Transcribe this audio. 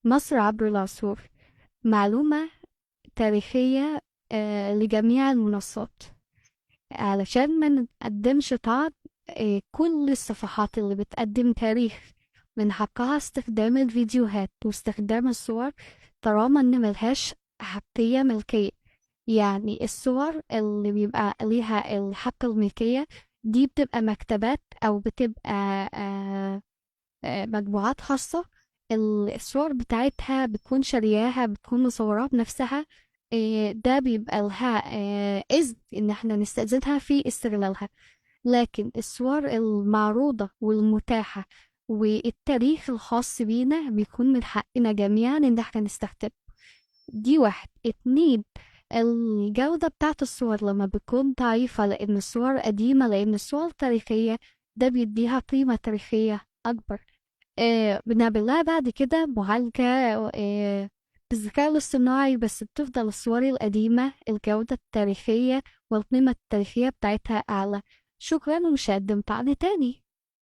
مصر عبر العصور. معلومة تاريخية لجميع المنصات، علشان ما نقدمش طعن. كل الصفحات اللي بتقدم تاريخ من حقها استخدام الفيديوهات واستخدام الصور، طالما ان ملهاش حقية ملكية. يعني الصور اللي بيبقى ليها الحق الملكية دي بتبقى مكتبات أو بتبقى آه، مجموعات خاصة. الصور بتاعتها بتكون شارياها، بتكون مصورة بنفسها. ده بيبقى لها إذن إن احنا نستأذنها في استغلالها. لكن الصور المعروضة والمتاحة والتاريخ الخاص بينا بيكون من حقنا جميعا إن احنا نستخدمه. دي واحد. اتنين، الجودة بتاعت الصور لما بتكون ضعيفة لأن الصور قديمة، لأن الصور تاريخية، ده بيديها قيمة تاريخية أكبر. بنعمل لها بعد كده معالجة بالذكاء الاصطناعي، بس بتفضل الصور القديمة الجودة التاريخية والقيمة التاريخية بتاعتها أعلى. شكرا، ومش هقدم طعن تاني.